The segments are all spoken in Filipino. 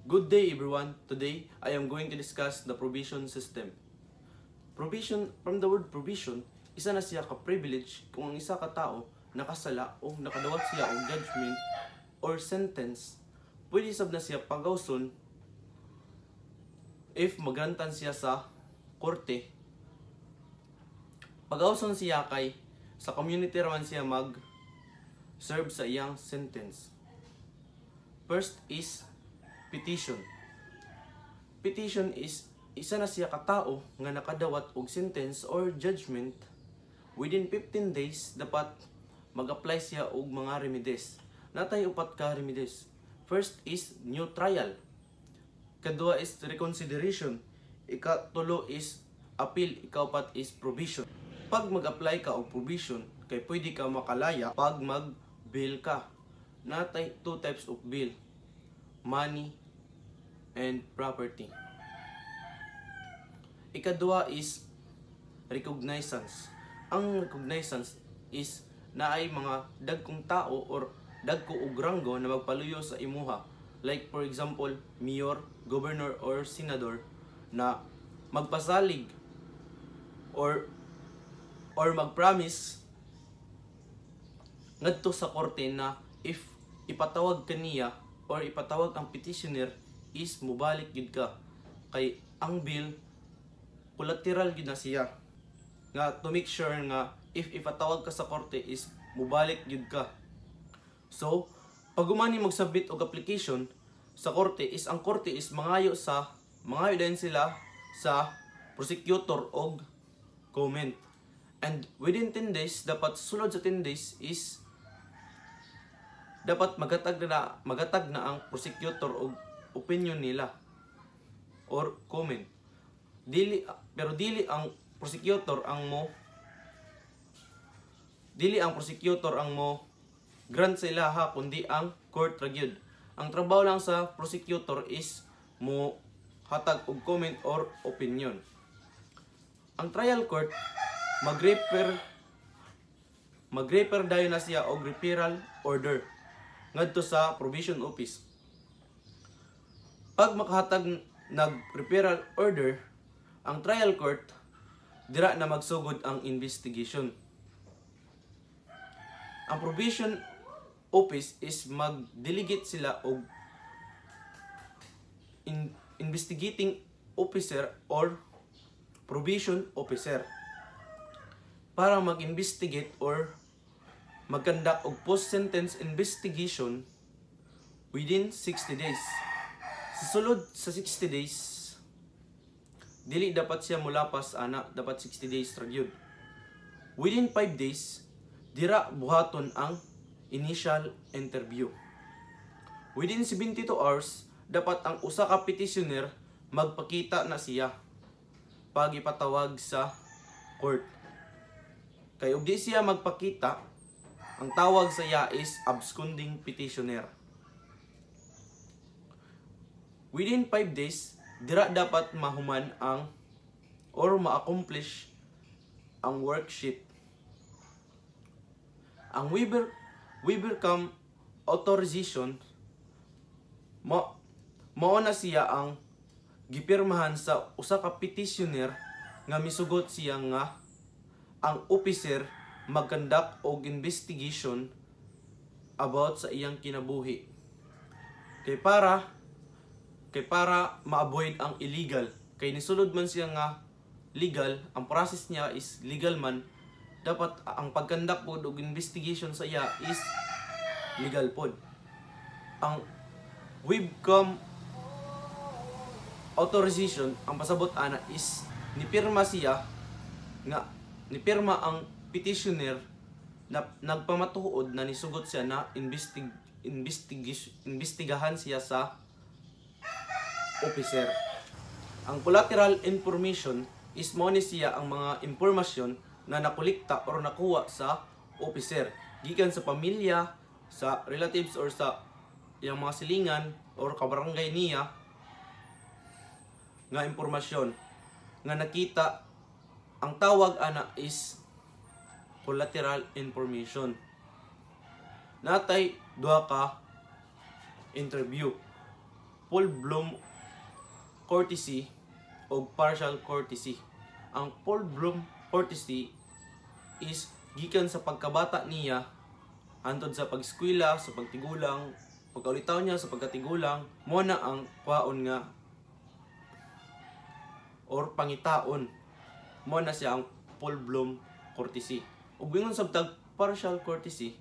Good day everyone. Today I am going to discuss the probation system. Probation, from the word probation, isa na siya ka-privilege kung ang isa ka tao nakasala o nakadawat siya og judgment or sentence, pwede sab na siya pagawson if magrantan siya sa korte. Pagawson siya kay sa community raman siya mag-serve sa iyang sentence. First is petition. Petition is isa na siya katao nga nakadawat og sentence or judgment. Within 15 days dapat mag-apply siya og mga remedies. Natay upat ka remedies. First is new trial. Kadua is reconsideration. Ikatulo is appeal. Ikaupat is probation. Pag mag-apply ka og probation, kay pwede ka makalaya pag mag-bail ka. Natay two types of bail: money and property. Ikadua is recognizance. Ang recognizance is naay mga dagkong tao or dagko og ranggo na magpaluyo sa imuha. Like for example, mayor, governor or senador na magpasalig or magpromise ngadto sa korte na if ipatawag kaniya or ipatawag ang petitioner is mubalik gid ka kay ang bill collateral gid na siya nga to make sure nga if ipatawag ka sa korte is mubalik gid ka. So pag umani mag-submit og application sa korte is ang korte is mangayo din sila sa prosecutor og comment, and within 10 days dapat sulod sa 10 days is dapat magatag na ang prosecutor og opinion nila or comment. Pero dili ang prosecutor ang mo grant sa ilaha kundi ang court ra gyud. Ang trabaho lang sa prosecutor is mo hatag og comment or opinion. Ang trial court mag-refer dayon na siya og referral order ngadto sa probation office. Pag makahatag nag-referral order ang trial court, dira na magsugod ang investigation. Ang probation office is mag-delegate sila og investigating officer or probation officer para mag-investigate or mag-conduct og post-sentence investigation within 60 days. Sa sulod sa 60 days, dili dapat siya mulapas ana, dapat 60 days ra gyud. Within 5 days, dira buhaton ang initial interview. Within 72 hours, dapat ang usa ka petitioner magpakita na siya pag ipatawag sa court. Kay ug di siya magpakita, ang tawag sa iya is absconding petitioner. Within 5 days, dira dapat mahuman ang or ma-accomplish ang worksheet. Ang waiver cum authorization mao na siya ang gipirmahan sa usa ka petitioner nga misugot siya nga ang officer mag-conduct og investigation about sa iyang kinabuhi. Kay para ma-avoid ang illegal. Kay nisulod man siya nga legal, ang process niya is legal man, dapat ang pag-conduct po og investigation sa iya is legal po. Ang webcam authorization, ang pasabot ana is nipirma ang petitioner na nagpamatuod na nisugot siya na investigahan siya sa officer. Ang collateral information is mo ni siya ang mga impormasyon na nakolekta or nakuha sa officer gikan sa pamilya, sa relatives or sa iyang mga silingan or kabarangay niya nga impormasyon nga nakita. Ang tawag ana is collateral information. Natay duha ka interview. full bloom courtesy o partial courtesy. Ang full bloom courtesy is gikan sa pagkabata niya hantod sa pag-eskwela, sa pagtigulang, pagkaulitaw niya sa pagkatigulang, mo na ang kwaon nga or pangitaon, mo na siya ang full bloom courtesy. Ug ingon sabtag partial courtesy,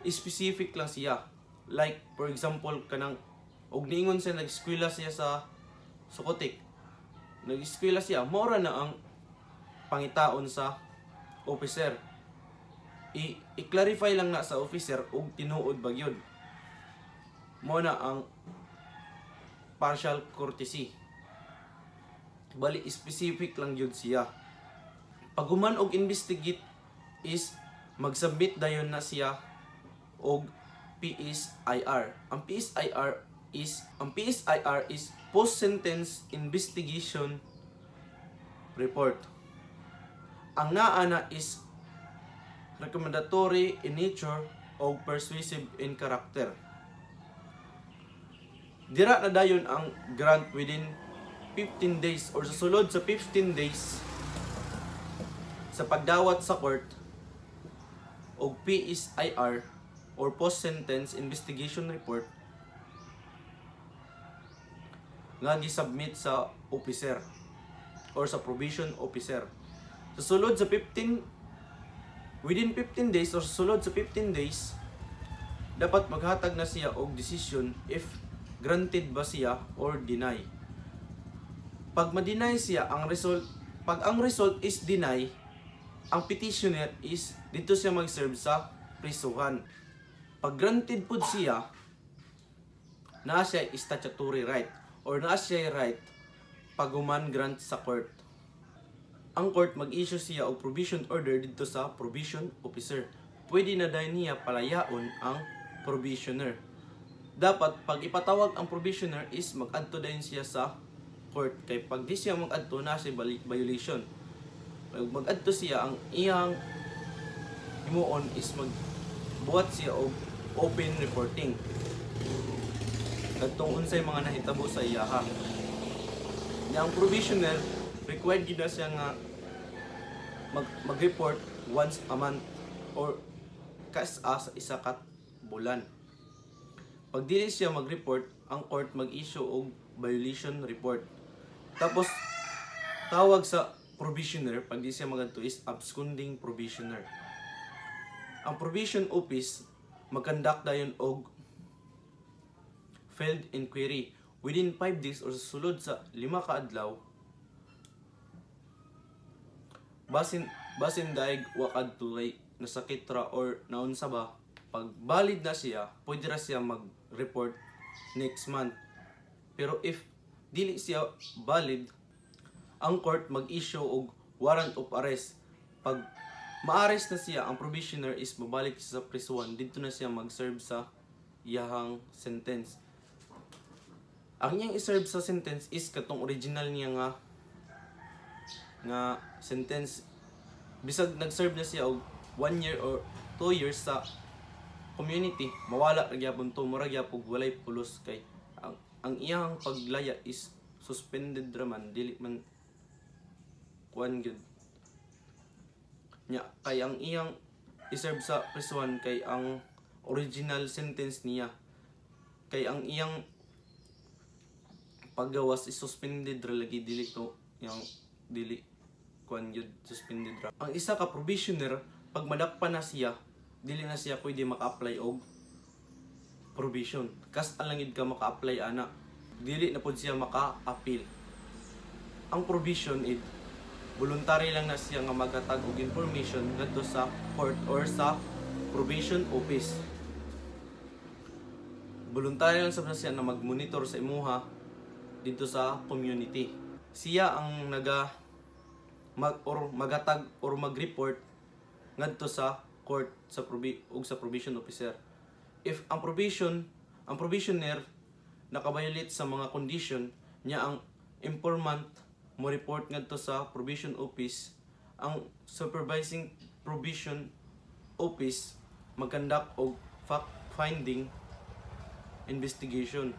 specific lang siya. Like for example kanang og niingon siya nag-eskwela siya sa Sukotik, nag-eskwela siya, mora na ang pangitaon sa officer. I-clarify lang na sa officer og tinuod ba gyud, mo na ang partial courtesy. Bali specific lang yun siya. Pag human og investigate is mag-submit dayon na siya og PSIR. Ang PSIR is post-sentence investigation report. Ang naa na is recommendatory in nature o persuasive in character. Dira na dayon ang grant within 15 days or sa sulod sa 15 days sa pagdawat sa court o PSIR or post-sentence investigation report nga gi-submit sa officer or sa probation officer. Sa sulod sa 15 within 15 days or sa sulod sa 15 days dapat maghatag na siya og decision if granted ba siya or deny. Pag ma-deny siya, pag ang result is deny, ang petitioner is dito siya mag-serve sa prisuhan. Pag granted pud siya, naa siya statutory right or naa siya right pag human grant sa court. Ang court mag-issue siya og provision order dito sa probation officer. Pwede na dahil niya palayaon ang probationer. Dapat pag ipatawag ang probationer is mag-adto din siya sa court, kay pag di siya mag-adto na siya violation. Pag mag-adto siya, ang iyang himuon is magbuhat siya og open reporting kadtong unsay mga nahitabo sa iyaha. Ang probationer required gid na siya nga mag-report once a month or sa isa ka bulan. Pag dili siya mag-report, ang court mag-issue og violation report. Tapos tawag sa probationer pag di siya magadto is absconding probationer. Ang probation office mag-conduct dayon og field inquiry within 5 days or sa sulod sa 5 ka adlaw. Basin daig wa kadto kay nasakit ra or naunsa ba, pag valid na siya, pwede ra siya mag-report next month. Pero if dili siya valid, ang court mag-issue og warrant of arrest. Pag ma-arrest na siya, ang probationer is babalik sa prisuhan, dito na siya mag-serve sa iyahang sentence. Ang iyang i-serve sa sentence is katong original niya nga sentence. Bisag nag-serve na siya og 1 year or 2 years sa community, mawala ra gyapon to, mura gyapon walay pulos, kay ang iyang paglaya is suspended raman, dili man kuan gyud nya, kay ang iyang iserve sa prisuhan kay ang original sentence niya, kay ang iyang paggawas is suspended ra lagi, dili to yang dili kuan gyud suspended ra. Ang isa ka probationer pag madakpan na siya, dili na siya pwede maka-apply og probation. Kas alangid ka maka-apply ana, dili na pud siya maka-appeal. Ang probation is voluntary lang na siya nga maghatag og information ngadto sa court or sa probation office. Voluntary lang sabna siya na mag-monitor sa imuha dito sa community. Siya ang maghatag or mag-report ngadto sa court sa probation officer. If ang probationer nakabiolate sa mga condition niya, ang informant mo report ngadto sa probation office, ang supervising probation office mag-conduct og fact-finding investigation.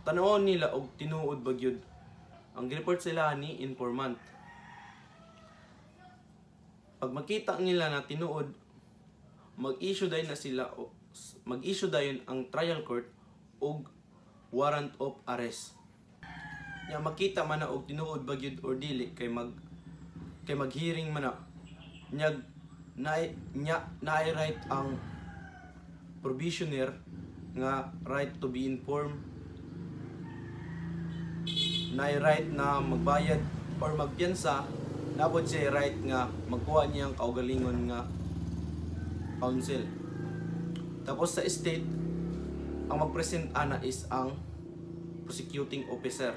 tanawon nila og tinuod ba gyud ang report sila ni informant. Pag makita nila na tinuod, mag-issue dayon ang trial court og warrant of arrest. Nya makita man na og tinuod ba gyud or dili kay mag-hearing man na. Naay right ang probationer nga right to be informed, naay right na magbayad or magpiyansa, napod siya right nga magkuha niya ang kaugalingon nga counsel. Tapos sa state, ang mag-present ana is ang prosecuting officer.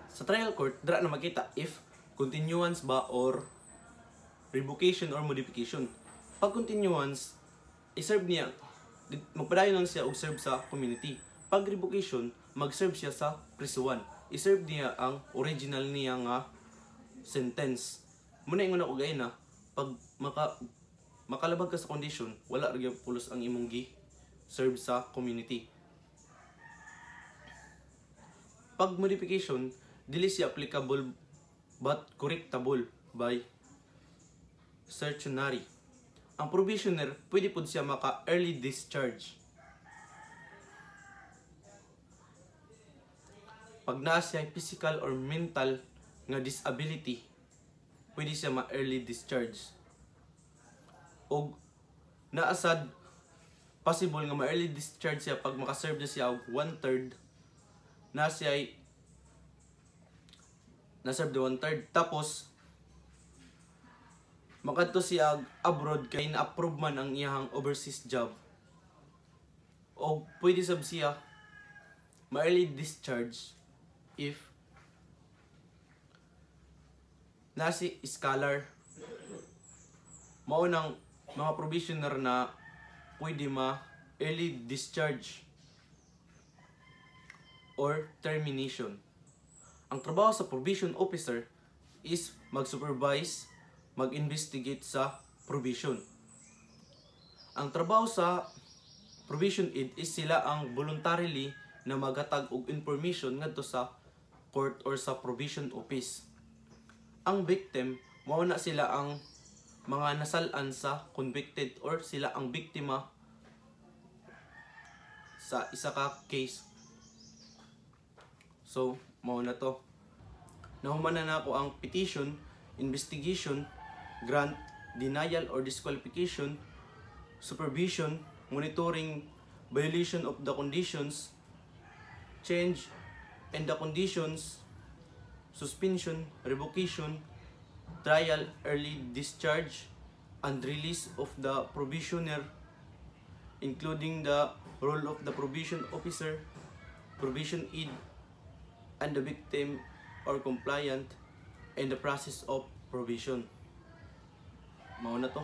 Sa trial court, dira na makita if continuance ba or revocation or modification. Pag continuance, i-serve niya, magpadayon lang siya og serve sa community. Pag revocation, mag-serve siya sa prisuan. I-serve niya ang original niya nga sentence. Muna yung una ko gaya na, pag makalabag ka sa condition, wala rin pulos ang imong serve sa community. Pag modification, dili siya applicable but correctable by certiorari. Ang probationer, pwede po siya maka-early discharge. Pag naa siya physical or mental nga disability, pwede siya ma-early discharge. O naasad, possible nga ma-early discharge siya pag makaserve na siya 1/3 na siya na-serve the 1/3. Tapos, makadto siya abroad kay na-approve man ang iyang overseas job. O pwede sab siya ma-early discharge if nasi scholar. Mao nang mga probationer na pwede ma-early discharge or termination. Ang trabaho sa probation officer is mag-supervise, mag-investigate sa probation. Ang trabaho sa probation aid is sila ang voluntarily na maghatag og information ngadto sa court or sa probation office. Ang victim, mao na sila ang mga nasalan sa convicted or sila ang biktima sa isa ka case. So, mao na to. Nahuman na ako ang petition, investigation, grant, denial or disqualification, supervision, monitoring, violation of the conditions, change and the conditions, suspension, revocation, trial, early discharge, and release of the probationer, including the role of the probation officer, probation aid, and the victim or compliant in the process of probation. Mao na to.